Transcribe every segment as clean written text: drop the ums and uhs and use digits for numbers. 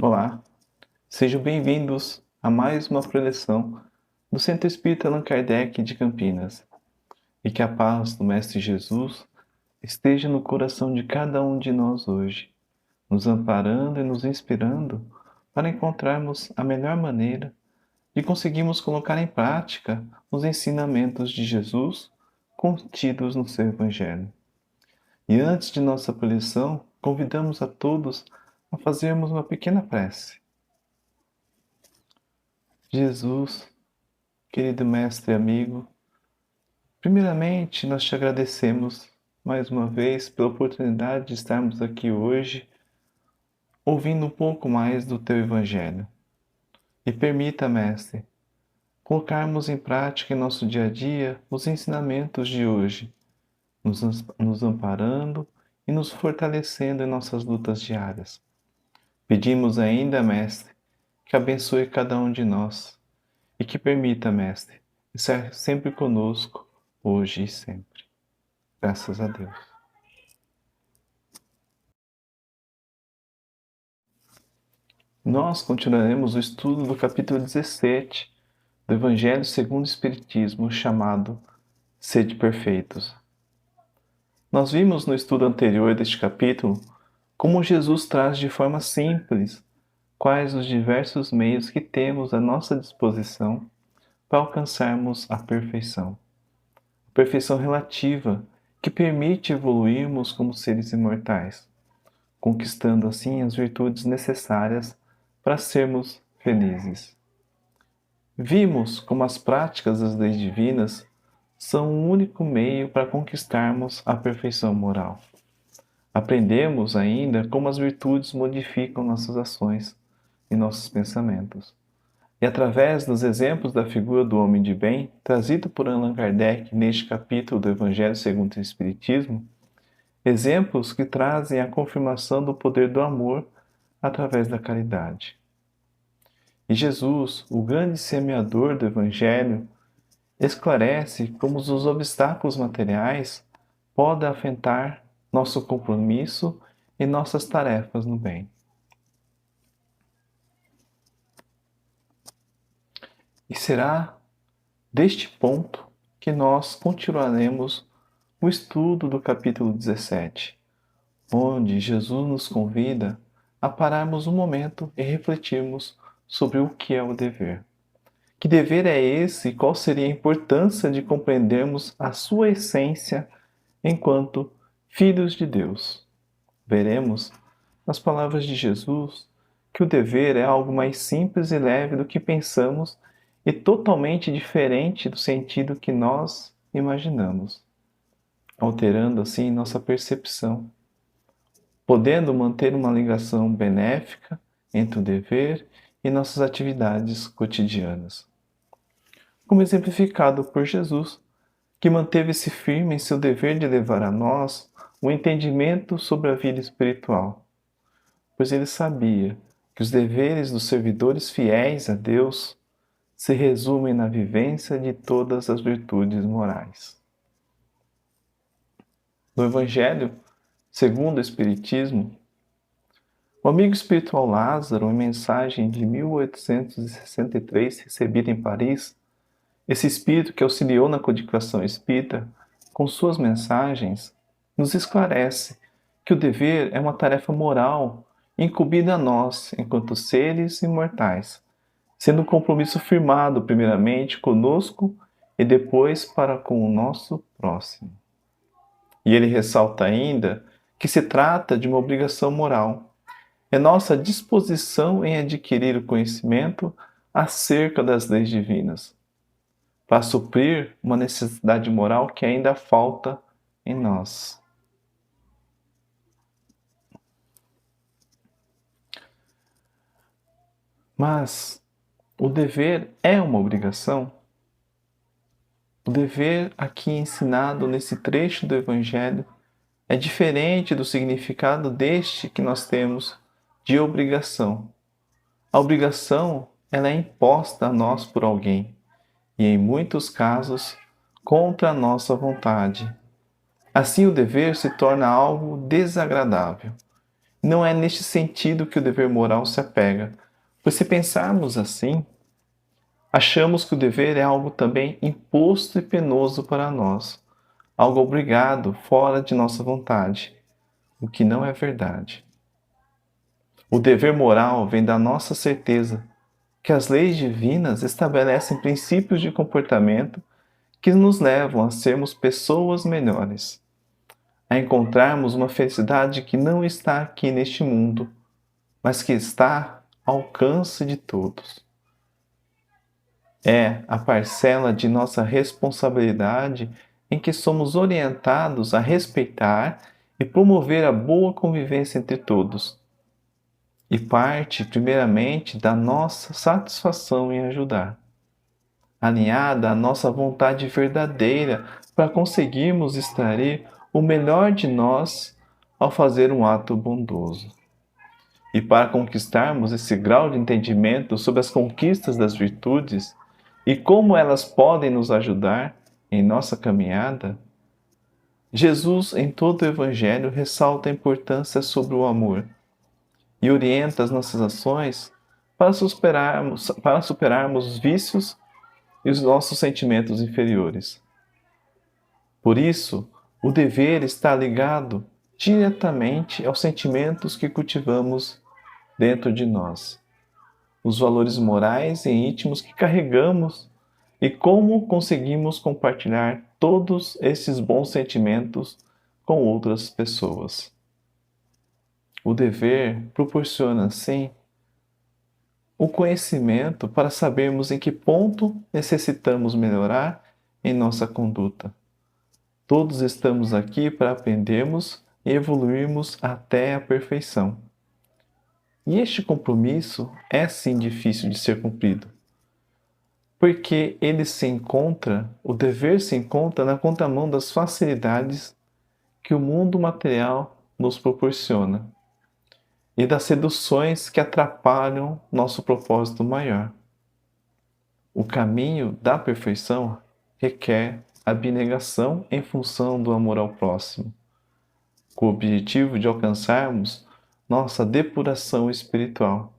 Olá, sejam bem-vindos a mais uma preleção do Centro Espírita Allan Kardec de Campinas. E que a paz do Mestre Jesus esteja no coração de cada um de nós hoje, nos amparando e nos inspirando para encontrarmos a melhor maneira de conseguirmos colocar em prática os ensinamentos de Jesus contidos no seu Evangelho. E antes de nossa preleção, convidamos a todos a fazermos uma pequena prece. Jesus, querido mestre e amigo, primeiramente nós te agradecemos mais uma vez pela oportunidade de estarmos aqui hoje ouvindo um pouco mais do teu Evangelho. E permita, mestre, colocarmos em prática em nosso dia a dia os ensinamentos de hoje, nos amparando e nos fortalecendo em nossas lutas diárias. Pedimos ainda, mestre, que abençoe cada um de nós e que permita, mestre, estar sempre conosco, hoje e sempre. Graças a Deus. Nós continuaremos o estudo do capítulo 17 do Evangelho segundo o Espiritismo, chamado Sede Perfeitos. Nós vimos no estudo anterior deste capítulo como Jesus traz de forma simples quais os diversos meios que temos à nossa disposição para alcançarmos a perfeição. A perfeição relativa que permite evoluirmos como seres imortais, conquistando assim as virtudes necessárias para sermos felizes. Vimos como as práticas das leis divinas são o único meio para conquistarmos a perfeição moral. Aprendemos ainda como as virtudes modificam nossas ações e nossos pensamentos. E através dos exemplos da figura do homem de bem, trazido por Allan Kardec neste capítulo do Evangelho segundo o Espiritismo, exemplos que trazem a confirmação do poder do amor através da caridade. E Jesus, o grande semeador do Evangelho, esclarece como os obstáculos materiais podem afetar nosso compromisso e nossas tarefas no bem. E será deste ponto que nós continuaremos o estudo do capítulo 17, onde Jesus nos convida a pararmos um momento e refletirmos sobre o que é o dever. Que dever é esse e qual seria a importância de compreendermos a sua essência enquanto filhos de Deus? Veremos, nas palavras de Jesus, que o dever é algo mais simples e leve do que pensamos e totalmente diferente do sentido que nós imaginamos, alterando assim nossa percepção, podendo manter uma ligação benéfica entre o dever e nossas atividades cotidianas. Como exemplificado por Jesus, que manteve-se firme em seu dever de levar a nós o entendimento sobre a vida espiritual, pois ele sabia que os deveres dos servidores fiéis a Deus se resumem na vivência de todas as virtudes morais. No Evangelho, segundo o Espiritismo, o amigo espiritual Lázaro, em mensagem de 1863 recebida em Paris, esse espírito que auxiliou na codificação espírita, com suas mensagens, nos esclarece que o dever é uma tarefa moral incumbida a nós, enquanto seres imortais, sendo um compromisso firmado primeiramente conosco e depois para com o nosso próximo. E ele ressalta ainda que se trata de uma obrigação moral. É nossa disposição em adquirir o conhecimento acerca das leis divinas, para suprir uma necessidade moral que ainda falta em nós. Mas o dever é uma obrigação? O dever aqui ensinado nesse trecho do Evangelho é diferente do significado deste que nós temos de obrigação. A obrigação, ela é imposta a nós por alguém e, em muitos casos, contra a nossa vontade. Assim, o dever se torna algo desagradável. não é neste sentido que o dever moral se apega, pois se pensarmos assim, achamos que o dever é algo também imposto e penoso para nós, algo obrigado fora de nossa vontade, o que não é verdade. O dever moral vem da nossa certeza que as leis divinas estabelecem princípios de comportamento que nos levam a sermos pessoas melhores, a encontrarmos uma felicidade que não está aqui neste mundo, mas que está ao alcance de todos. É a parcela de nossa responsabilidade em que somos orientados a respeitar e promover a boa convivência entre todos, e parte, primeiramente, da nossa satisfação em ajudar, alinhada à nossa vontade verdadeira para conseguirmos extrair o melhor de nós ao fazer um ato bondoso. E para conquistarmos esse grau de entendimento sobre as conquistas das virtudes e como elas podem nos ajudar em nossa caminhada, Jesus, em todo o Evangelho, ressalta a importância sobre o amor e orienta as nossas ações para superarmos os vícios e os nossos sentimentos inferiores. Por isso, o dever está ligado diretamente aos sentimentos que cultivamos dentro de nós, os valores morais e íntimos que carregamos e como conseguimos compartilhar todos esses bons sentimentos com outras pessoas. O dever proporciona, sim, o conhecimento para sabermos em que ponto necessitamos melhorar em nossa conduta. Todos estamos aqui para aprendermos e evoluirmos até a perfeição. E este compromisso é sim difícil de ser cumprido, porque o dever se encontra na contramão das facilidades que o mundo material nos proporciona e das seduções que atrapalham nosso propósito maior. O caminho da perfeição requer abnegação em função do amor ao próximo, com o objetivo de alcançarmos nossa depuração espiritual.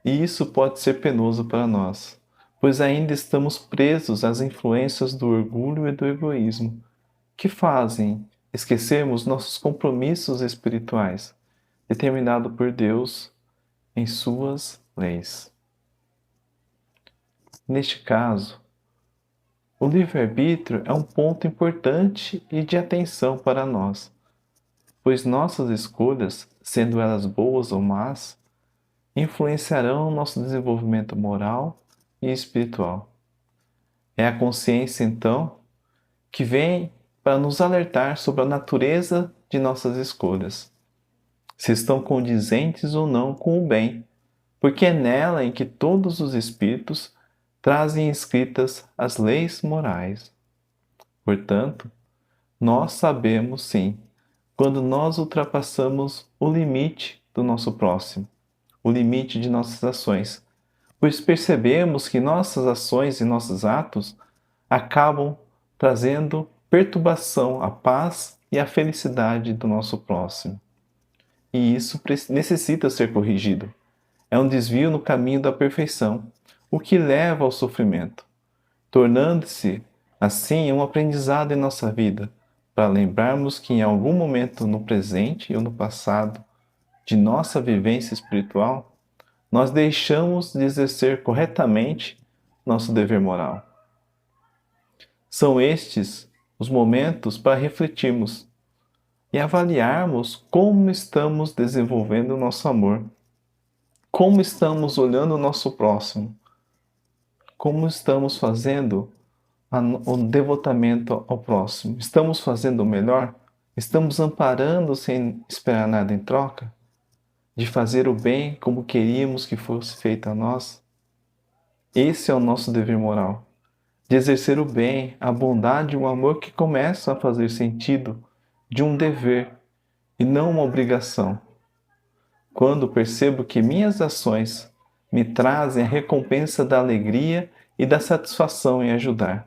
E isso pode ser penoso para nós, pois ainda estamos presos às influências do orgulho e do egoísmo, que fazem esquecermos nossos compromissos espirituais, determinados por Deus em suas leis. Neste caso, o livre-arbítrio é um ponto importante e de atenção para nós, pois nossas escolhas, sendo elas boas ou más, influenciarão nosso desenvolvimento moral e espiritual. É a consciência, então, que vem para nos alertar sobre a natureza de nossas escolhas, se estão condizentes ou não com o bem, porque é nela em que todos os espíritos trazem escritas as leis morais. Portanto, nós sabemos sim, quando nós ultrapassamos o limite do nosso próximo, o limite de nossas ações, pois percebemos que nossas ações e nossos atos acabam trazendo perturbação à paz e à felicidade do nosso próximo. E isso necessita ser corrigido. É um desvio no caminho da perfeição, o que leva ao sofrimento, tornando-se, assim, um aprendizado em nossa vida, para lembrarmos que em algum momento no presente ou no passado de nossa vivência espiritual, nós deixamos de exercer corretamente nosso dever moral. São estes os momentos para refletirmos e avaliarmos como estamos desenvolvendo o nosso amor, como estamos olhando o nosso próximo, como estamos fazendo o devotamento ao próximo. Estamos fazendo o melhor? Estamos amparando sem esperar nada em troca? De fazer o bem como queríamos que fosse feito a nós? Esse é o nosso dever moral. De exercer o bem, a bondade e o amor que começam a fazer sentido de um dever e não uma obrigação. Quando percebo que minhas ações me trazem a recompensa da alegria e da satisfação em ajudar.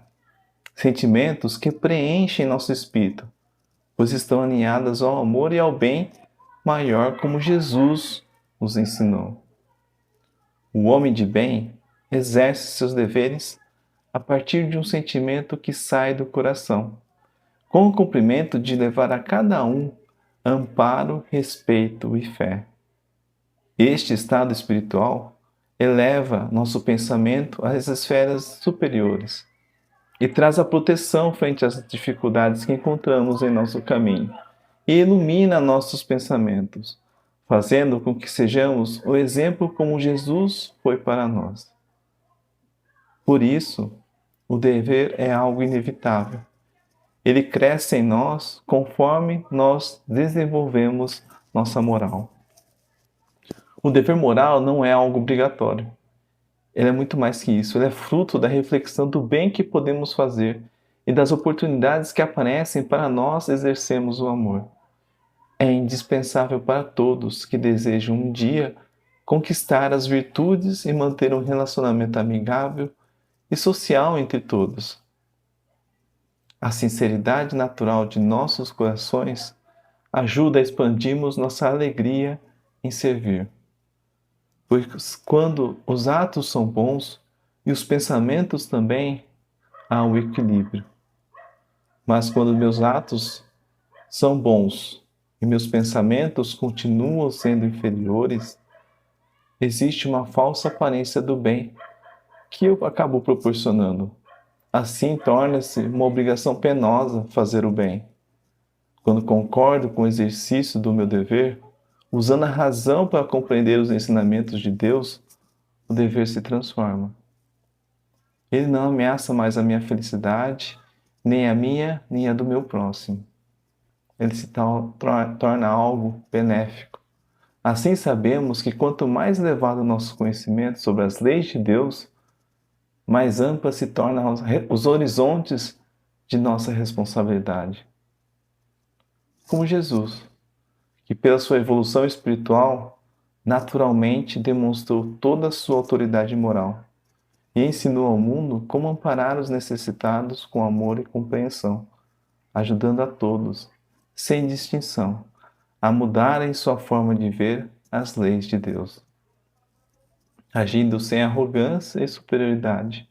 Sentimentos que preenchem nosso espírito, pois estão alinhadas ao amor e ao bem maior como Jesus nos ensinou. O homem de bem exerce seus deveres a partir de um sentimento que sai do coração, com o cumprimento de levar a cada um amparo, respeito e fé. Este estado espiritual eleva nosso pensamento às esferas superiores e traz a proteção frente às dificuldades que encontramos em nosso caminho e ilumina nossos pensamentos, fazendo com que sejamos o exemplo como Jesus foi para nós. Por isso, o dever é algo inevitável. Ele cresce em nós conforme nós desenvolvemos nossa moral. O dever moral não é algo obrigatório. Ele é muito mais que isso. Ele é fruto da reflexão do bem que podemos fazer e das oportunidades que aparecem para nós exercermos o amor. É indispensável para todos que desejam um dia conquistar as virtudes e manter um relacionamento amigável e social entre todos. A sinceridade natural de nossos corações ajuda a expandirmos nossa alegria em servir. Pois quando os atos são bons e os pensamentos também, há o equilíbrio. Mas quando meus atos são bons e meus pensamentos continuam sendo inferiores, existe uma falsa aparência do bem que eu acabo proporcionando. Assim torna-se uma obrigação penosa fazer o bem. Quando concordo com o exercício do meu dever, usando a razão para compreender os ensinamentos de Deus, o dever se transforma. Ele não ameaça mais a minha felicidade, nem a minha, nem a do meu próximo. Ele se torna algo benéfico. Assim sabemos que quanto mais elevado o nosso conhecimento sobre as leis de Deus, mais amplas se tornam os horizontes de nossa responsabilidade. Como Jesus, que pela sua evolução espiritual, naturalmente demonstrou toda a sua autoridade moral e ensinou ao mundo como amparar os necessitados com amor e compreensão, ajudando a todos, sem distinção, a mudarem sua forma de ver as leis de Deus, agindo sem arrogância e superioridade,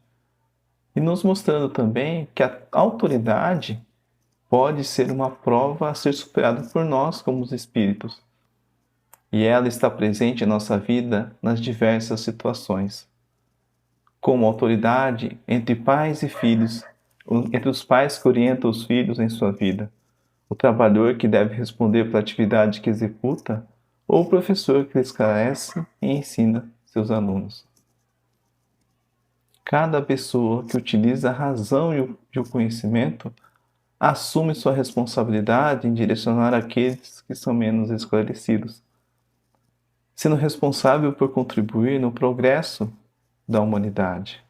e nos mostrando também que a autoridade pode ser uma prova a ser superada por nós como os espíritos, e ela está presente em nossa vida nas diversas situações. Como autoridade entre pais e filhos, entre os pais que orientam os filhos em sua vida, o trabalhador que deve responder pela atividade que executa, ou o professor que esclarece e ensina seus alunos. Cada pessoa que utiliza a razão e o conhecimento assume sua responsabilidade em direcionar aqueles que são menos esclarecidos, sendo responsável por contribuir no progresso da humanidade.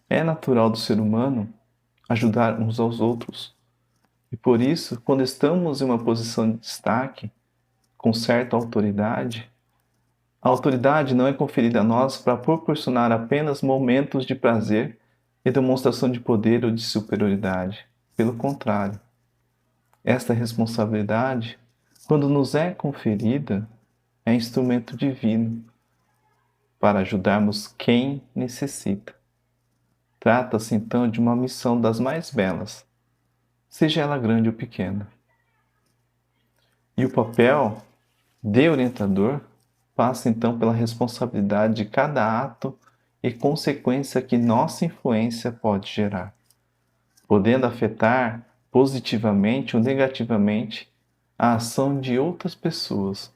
É natural do ser humano ajudar uns aos outros, e por isso, quando estamos em uma posição de destaque, com certa autoridade, a autoridade não é conferida a nós para proporcionar apenas momentos de prazer e demonstração de poder ou de superioridade. Pelo contrário, esta responsabilidade, quando nos é conferida, é instrumento divino para ajudarmos quem necessita. Trata-se então de uma missão das mais belas, seja ela grande ou pequena. E o papel de orientador passa então pela responsabilidade de cada ato e consequência que nossa influência pode gerar, podendo afetar positivamente ou negativamente a ação de outras pessoas.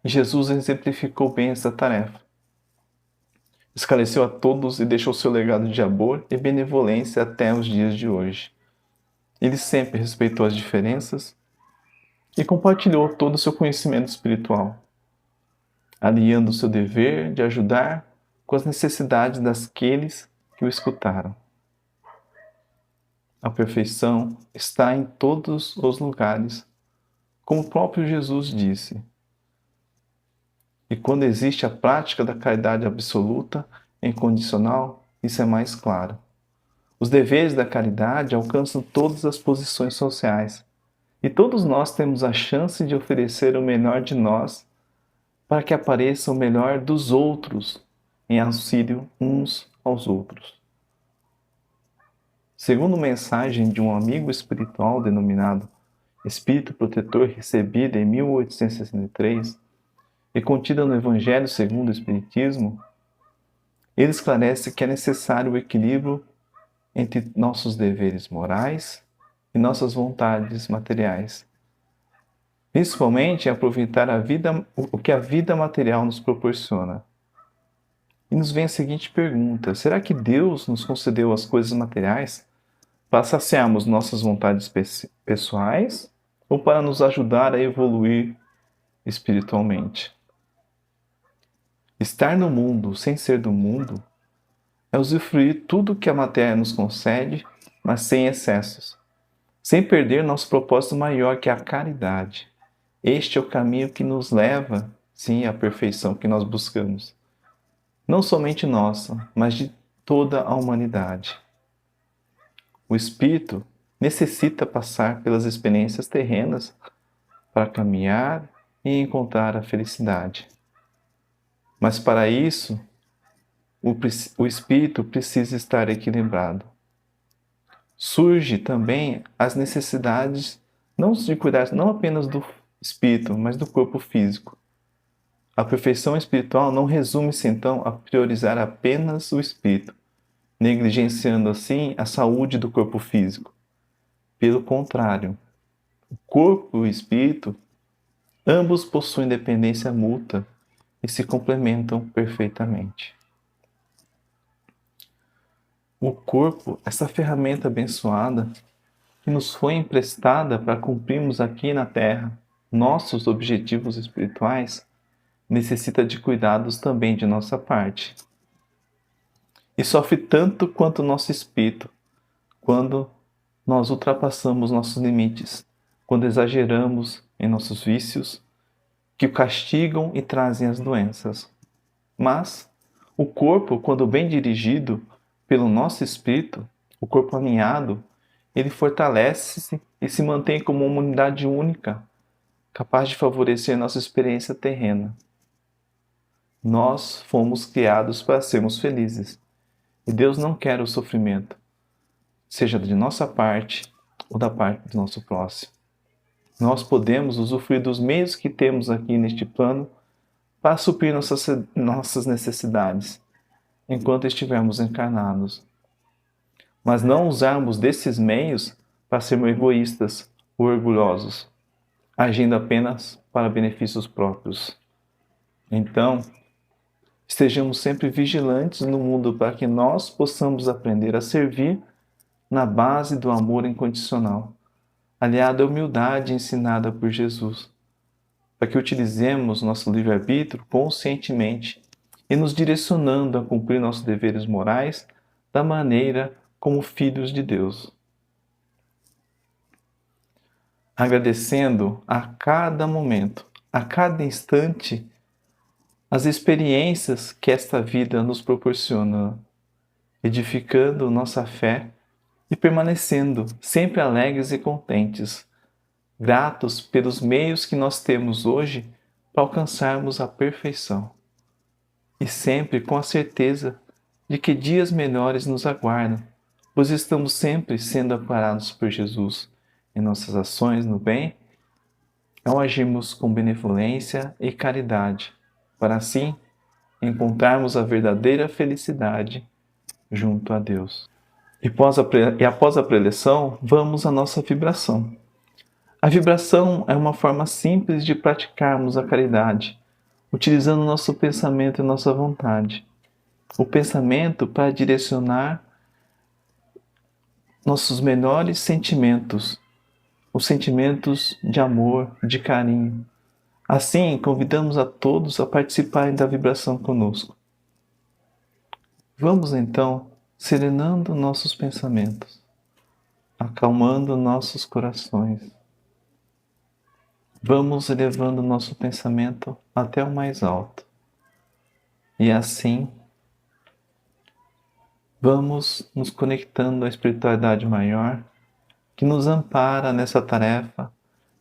E Jesus exemplificou bem essa tarefa. Esclareceu a todos e deixou seu legado de amor e benevolência até os dias de hoje. Ele sempre respeitou as diferenças e compartilhou todo o seu conhecimento espiritual, aliando o seu dever de ajudar com as necessidades daqueles que o escutaram. A perfeição está em todos os lugares, como o próprio Jesus disse. E quando existe a prática da caridade absoluta, incondicional, isso é mais claro. Os deveres da caridade alcançam todas as posições sociais, e todos nós temos a chance de oferecer o melhor de nós para que apareça o melhor dos outros em auxílio uns aos outros. Segundo mensagem de um amigo espiritual denominado Espírito Protetor, recebida em 1863 e contida no Evangelho segundo o Espiritismo, ele esclarece que é necessário o equilíbrio entre nossos deveres morais e nossas vontades materiais, principalmente em aproveitar o que a vida material nos proporciona. E nos vem a seguinte pergunta: será que Deus nos concedeu as coisas materiais para saciarmos nossas vontades pessoais ou para nos ajudar a evoluir espiritualmente? Estar no mundo sem ser do mundo é usufruir tudo que a matéria nos concede, mas sem excessos, sem perder nosso propósito maior, que é a caridade. Este é o caminho que nos leva, sim, à perfeição que nós buscamos. Não somente nossa, mas de toda a humanidade. O espírito necessita passar pelas experiências terrenas para caminhar e encontrar a felicidade. Mas para isso, o espírito precisa estar equilibrado. Surge também as necessidades não de cuidar não apenas do espírito, mas do corpo físico. A perfeição espiritual não resume-se então a priorizar apenas o espírito, negligenciando assim a saúde do corpo físico. Pelo contrário, o corpo e o espírito, ambos possuem dependência mútua e se complementam perfeitamente. O corpo, essa ferramenta abençoada, que nos foi emprestada para cumprirmos aqui na Terra nossos objetivos espirituais, necessita de cuidados também de nossa parte. E sofre tanto quanto o nosso espírito, quando nós ultrapassamos nossos limites, quando exageramos em nossos vícios, que o castigam e trazem as doenças. Mas o corpo, quando bem dirigido pelo nosso espírito, o corpo alinhado, ele fortalece-se e se mantém como uma unidade única, capaz de favorecer nossa experiência terrena. Nós fomos criados para sermos felizes, e Deus não quer o sofrimento, seja de nossa parte ou da parte do nosso próximo. Nós podemos usufruir dos meios que temos aqui neste plano para suprir nossas necessidades, enquanto estivermos encarnados. Mas não usarmos desses meios para sermos egoístas ou orgulhosos, agindo apenas para benefícios próprios. Então, estejamos sempre vigilantes no mundo para que nós possamos aprender a servir na base do amor incondicional, aliado à humildade ensinada por Jesus, para que utilizemos nosso livre-arbítrio conscientemente e nos direcionando a cumprir nossos deveres morais da maneira como filhos de Deus. Agradecendo a cada momento, a cada instante, as experiências que esta vida nos proporciona, edificando nossa fé e permanecendo sempre alegres e contentes, gratos pelos meios que nós temos hoje para alcançarmos a perfeição. E sempre com a certeza de que dias melhores nos aguardam, pois estamos sempre sendo amparados por Jesus em nossas ações no bem, ao agirmos com benevolência e caridade, para assim encontrarmos a verdadeira felicidade junto a Deus. E após a preleção, vamos à nossa vibração. A vibração é uma forma simples de praticarmos a caridade, utilizando nosso pensamento e nossa vontade. O pensamento para direcionar nossos melhores sentimentos, os sentimentos de amor, de carinho. Assim, convidamos a todos a participarem da vibração conosco. Vamos então serenando nossos pensamentos, acalmando nossos corações. Vamos elevando nosso pensamento até o mais alto. E assim, vamos nos conectando à espiritualidade maior que nos ampara nessa tarefa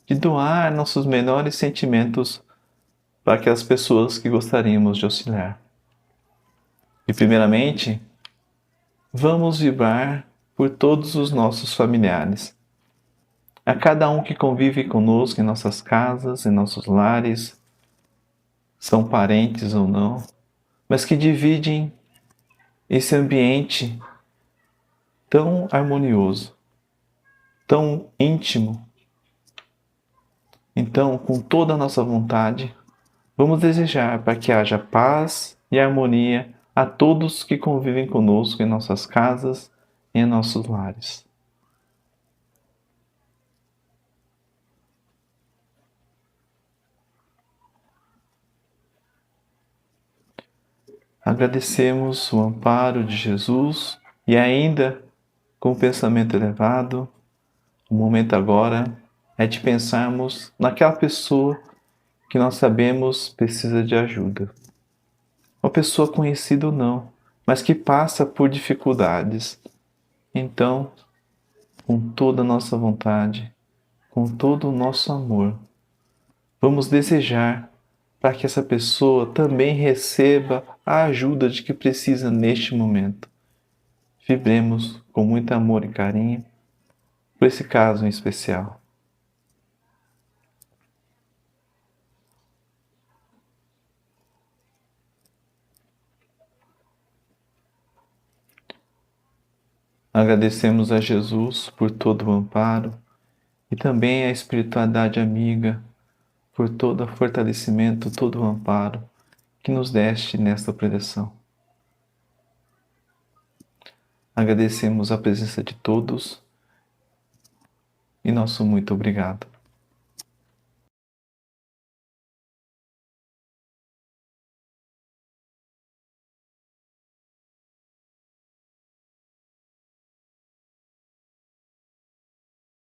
de doar nossos melhores sentimentos para aquelas pessoas que gostaríamos de auxiliar. E primeiramente, vamos vibrar por todos os nossos familiares, a cada um que convive conosco em nossas casas, em nossos lares, são parentes ou não, mas que dividem esse ambiente tão harmonioso, tão íntimo. Então, com toda a nossa vontade, vamos desejar para que haja paz e harmonia a todos que convivem conosco em nossas casas e em nossos lares. Agradecemos o amparo de Jesus e ainda, com o pensamento elevado, o momento agora é de pensarmos naquela pessoa que nós sabemos precisa de ajuda. Uma pessoa conhecida ou não, mas que passa por dificuldades. Então, com toda a nossa vontade, com todo o nosso amor, vamos desejar para que essa pessoa também receba a ajuda de que precisa neste momento. Vibremos com muito amor e carinho por esse caso em especial. Agradecemos a Jesus por todo o amparo e também a espiritualidade amiga por todo o fortalecimento, todo o amparo que nos deste nesta preleção. Agradecemos a presença de todos e nosso muito obrigado.